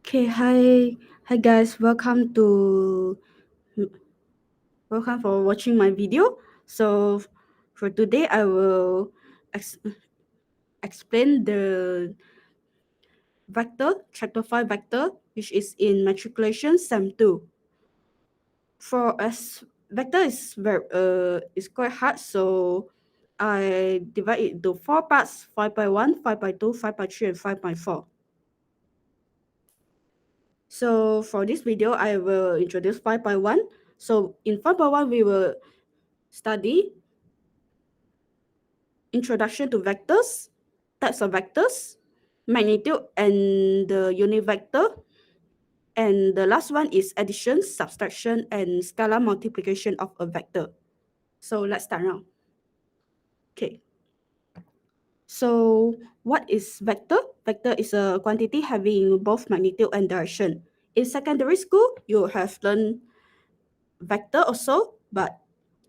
Okay, hi guys, welcome for watching my video. So for today, I will explain the chapter 5 vector, which is in matriculation SEM2. For us, vector is quite hard, so I divide it into 4 parts: 5.1, 5.2, 5.3, and 5.4. So for this video, I will introduce 5.1. So in 5.1, we will study introduction to vectors, types of vectors, magnitude and the unit vector. And the last one is addition, subtraction, and scalar multiplication of a vector. So let's start now. Okay. So what is vector? Vector is a quantity having both magnitude and direction. In secondary school, you have learned vector also, but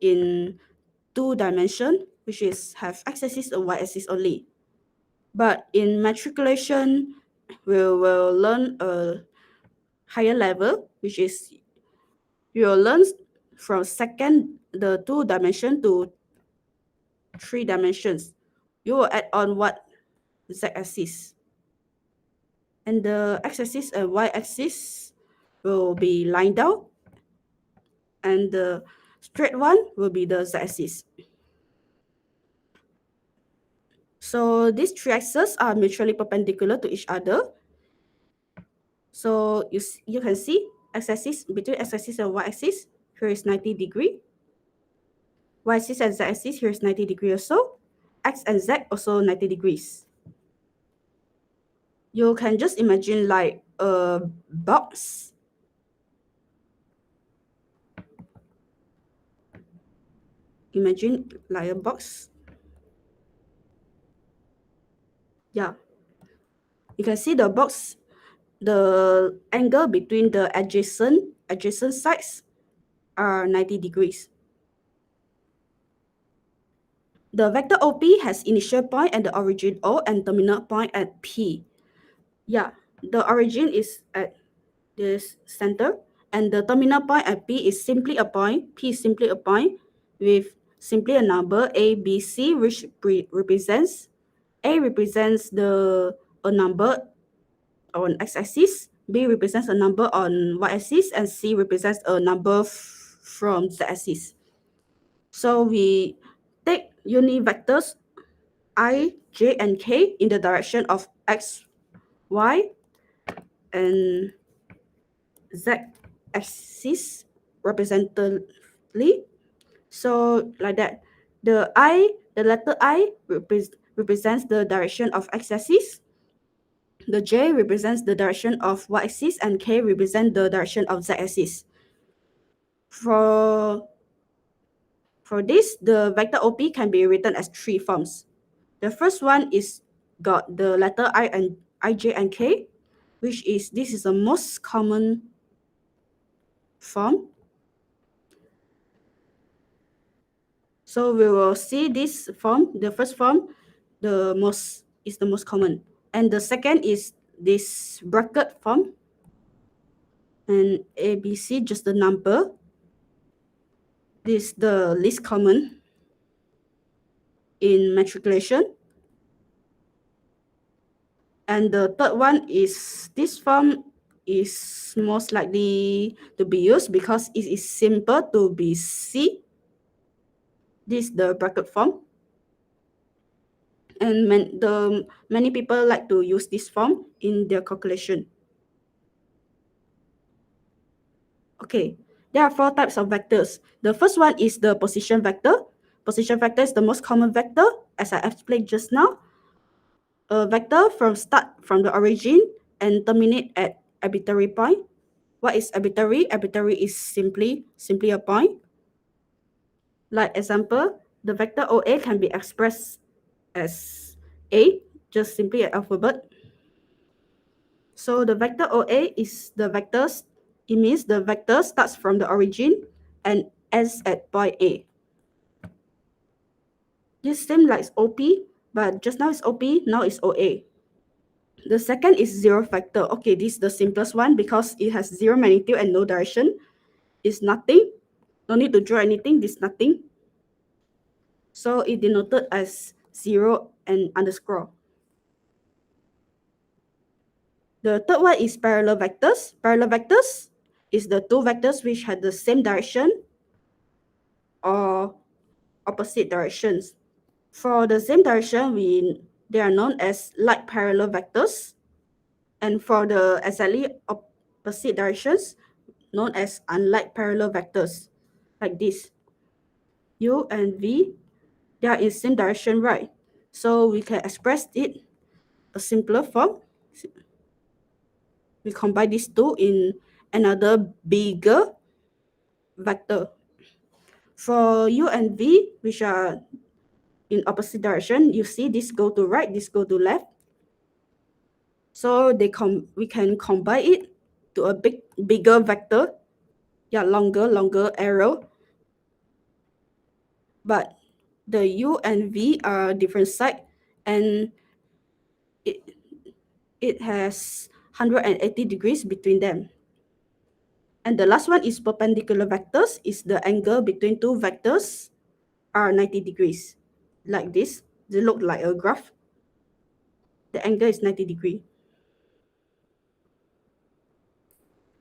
in 2 dimension, which is have x-axis and y-axis only. But in matriculation, we will learn a higher level, which is you will learn from the 2 dimension to 3 dimensions. You will add on what z-axis, and the x-axis and y-axis will be lined down, and the straight one will be the z-axis. So these 3 axes are mutually perpendicular to each other. So you can see x-axis, between x-axis and y-axis, here is 90 degree. Y-axis and z-axis, here is 90 degree also. X and z also 90 degrees. You can just imagine like a box. Imagine like a box. Yeah. You can see the box, the angle between the adjacent sides are 90 degrees. The vector OP has initial point at the origin O and terminal point at P. Yeah, the origin is at this center, and the terminal point at P is simply a point. P is simply a point with simply a number A, B, C, which represents A represents a number on x-axis, B represents a number on y-axis, and C represents a number from z-axis. So we take unit vectors I, J, and K in the direction of x, y, and z-axis representatively. So like that, the letter I represents the direction of x-axis, the J represents the direction of y-axis, and K represents the direction of z-axis. For this, the vector OP can be written as 3 forms. The first one is got the letter I, J, and K, which is this is the most common form. So we will see this form, the first form, the most common. And the second is this bracket form. And A, B, C, just the number. This is the least common in matriculation. And the third one is this form is most likely to be used because it is simple to be C. This is the bracket form. And many people like to use this form in their calculation. Okay, there are 4 types of vectors. The first one is the position vector. Position vector is the most common vector, as I explained just now. A vector start from the origin and terminate at arbitrary point. What is arbitrary? Arbitrary is simply a point. Like example, the vector OA can be expressed as A, just simply an alphabet. So the vector OA is the vectors. It means the vector starts from the origin and ends at point A. This seems like OP, but just now it's OP, now it's OA. The second is zero vector. Okay, this is the simplest one because it has zero magnitude and no direction. It's nothing. No need to draw anything. This nothing. So it denoted as 0 and underscore. The third one is parallel vectors. Parallel vectors is the two vectors which have the same direction or opposite directions. For the same direction, they are known as like parallel vectors. And for the exactly opposite directions, known as unlike parallel vectors, like this. U and V, they are in same direction, right? So we can express it a simpler form. We combine these two in another bigger vector. For U and V, which are in opposite direction, you see this go to right, this go to left. So we can combine it to a bigger vector. Yeah, longer arrow. But the U and V are different side, and it has 180 degrees between them. And the last one is perpendicular vectors, is the angle between two vectors are 90 degrees. Like this, they look like a graph. The angle is 90 degrees.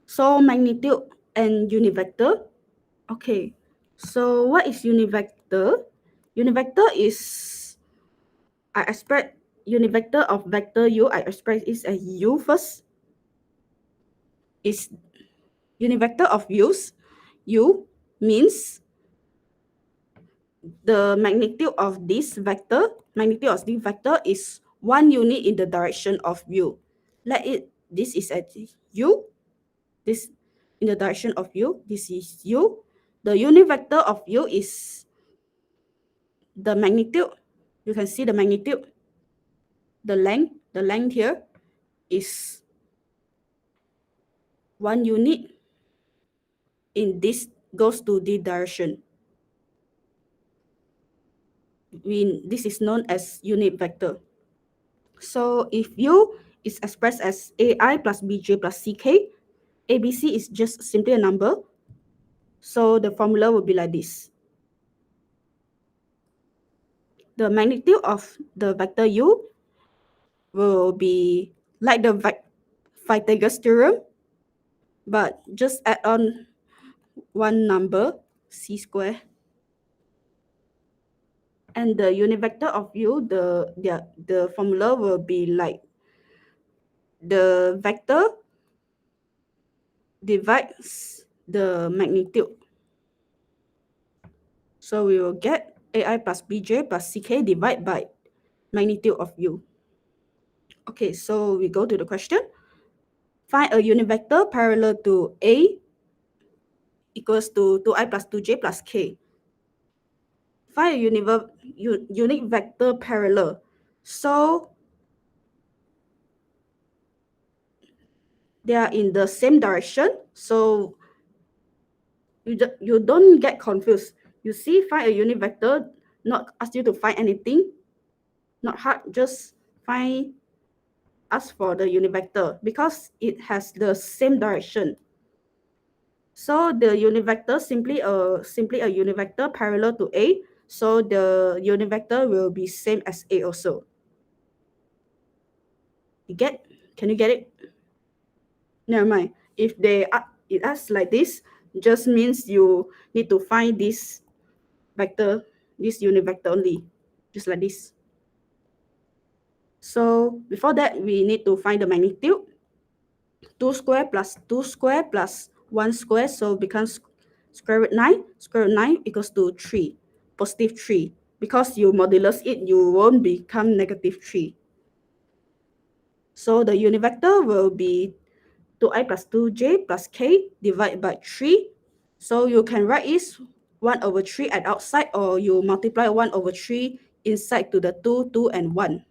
So magnitude and unit vector. Okay, so what is unit vector? Unit vector is, I express unit vector of vector u, I express it as u first. Is unit vector of u means the magnitude of this vector is 1 unit in the direction of u. This is at u, this in the direction of u, this is u. The unit vector of u is the magnitude. You can see the magnitude. The length here is 1 unit in this goes to the direction. This is known as unit vector. So if u is expressed as ai plus bj plus ck, abc is just simply a number. So the formula will be like this. The magnitude of the vector u will be like the Pythagoras theorem, but just add on one number, c square. And the unit vector of u, the formula will be like the vector divides the magnitude. So we will get ai plus bj plus ck divided by magnitude of u. Okay, so we go to the question. Find a unit vector parallel to a equals to 2i plus 2j plus k. Find a unit vector parallel. So they are in the same direction. So you don't get confused. You see, find a unit vector, not ask you to find anything, not hard, just ask for the unit vector because it has the same direction. So the unit vector simply a unit vector parallel to a. So the unit vector will be same as a also. Can you get it? Never mind. If it asks like this, just means you need to find this vector, this unit vector only, just like this. So before that, we need to find the magnitude. 2 square plus 2 square plus 1 square, so becomes square root 9. Square root 9 equals to 3, positive 3. Because you modulus it, you won't become negative 3. So the unit vector will be 2i plus 2j plus k divided by 3. So you can write it 1 over 3 at outside, or you multiply 1 over 3 inside to the 2, 2, and 1.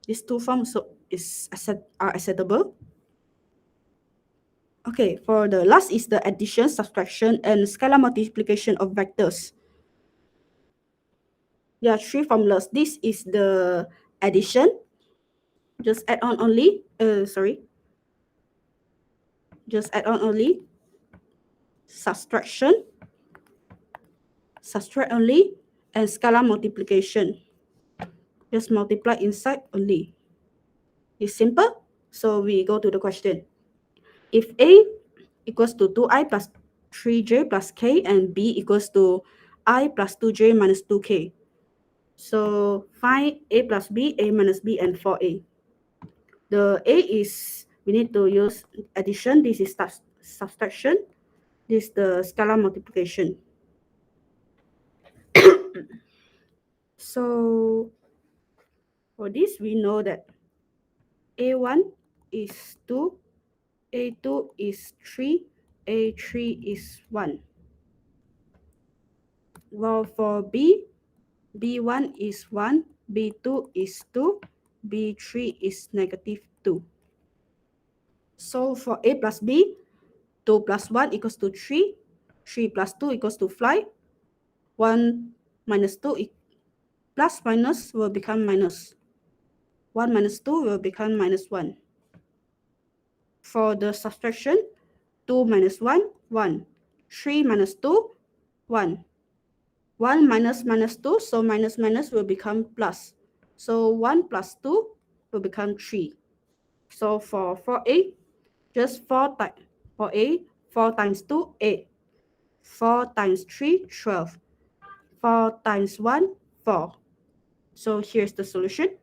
These two forms are acceptable. Okay, for the last is the addition, subtraction, and scalar multiplication of vectors. There are 3 formulas. This is the addition. just add on only, just add on only, subtract only, and scalar multiplication. Just multiply inside only. It's simple. So we go to the question. If A equals to 2i plus 3j plus k and B equals to I plus 2j minus 2k. So find A plus B, A minus B, and 4A. The A is, we need to use addition. This is subtraction. This is the scalar multiplication. So for this, we know that A1 is 2, A2 is 3, A3 is 1. Well, for B, B1 is 1, B2 is 2, B3 is negative 2. So for A plus B, 2 plus 1 equals to 3, 3 plus 2 equals to 5, 1 minus 2 plus minus will become minus. 1 minus 2 will become minus 1. For the subtraction, 2 minus 1, 1. 3 minus 2, 1. 1 minus minus 2, so minus minus will become plus. So 1 plus 2 will become 3. So for 4a, just 4 times, for a, 4 times 2, 8. 4 times 3, 12. 4 times 1, 4. So here's the solution.